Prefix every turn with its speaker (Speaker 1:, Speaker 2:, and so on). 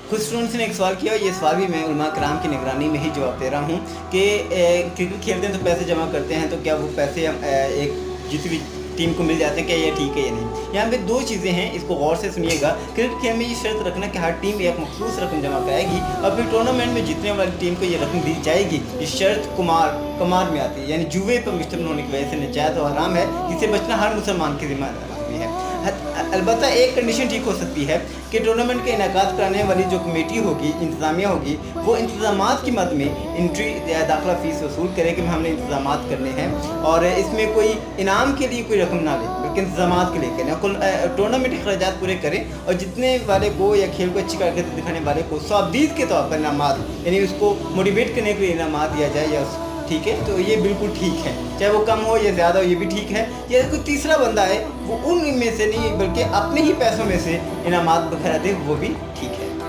Speaker 1: कुछ स्टूडेंट्स ने एक सवाल किया, और ये सवाल भी मैं उलमा कराम की निगरानी में ही जवाब दे रहा हूँ कि क्रिकेट खेलते हैं तो पैसे जमा करते हैं, तो क्या वो पैसे एक जीती हुई टीम को मिल जाते हैं, क्या ये ठीक है या नहीं। यहाँ पे दो चीज़ें हैं, इसको गौर से सुनिएगा। क्रिकेट खेल में ये शर्त रखना कि हर टीम एक मखसूस रकम जमा कराएगी और फिर टूर्नामेंट में जीतने वाली टीम को ये रकम दी जाएगी। ये शर्त कुमार में आती है, यानी जुए पर मुश्तमिल होने की वजह से नजायज़ और हराम है, जिससे बचना हर मुसलमान की जिम्मेदारी है। अलबत्ता एक कंडीशन ठीक हो सकती है कि टूर्नामेंट के इनेकाद कराने वाली जो कमेटी होगी, इंतज़ामिया होगी, वो इंतज़ामात की मद में एंट्री दाखिला फ़ीस वसूल करे कि हमने इंतज़ामात करने हैं, और इसमें कोई इनाम के लिए कोई रकम ना ले, बल्कि इंतज़ामात के लिए करें। कुल टूर्नामेंट के अखराजात पूरे करें, और जितने वाले को या खेल को अच्छी कारकर्दगी दिखाने वाले को सवाबदीद के तौर पर इनामात, यानी उसको मोटिवेट करने के लिए इनामात दिया जाए, या ठीक है, तो ये बिल्कुल ठीक है। चाहे वो कम हो या ज़्यादा हो, ये भी ठीक है। या कोई तीसरा बंदा है, वो उन में से नहीं बल्कि अपने ही पैसों में से इनामात बखरा दे, वो भी ठीक है।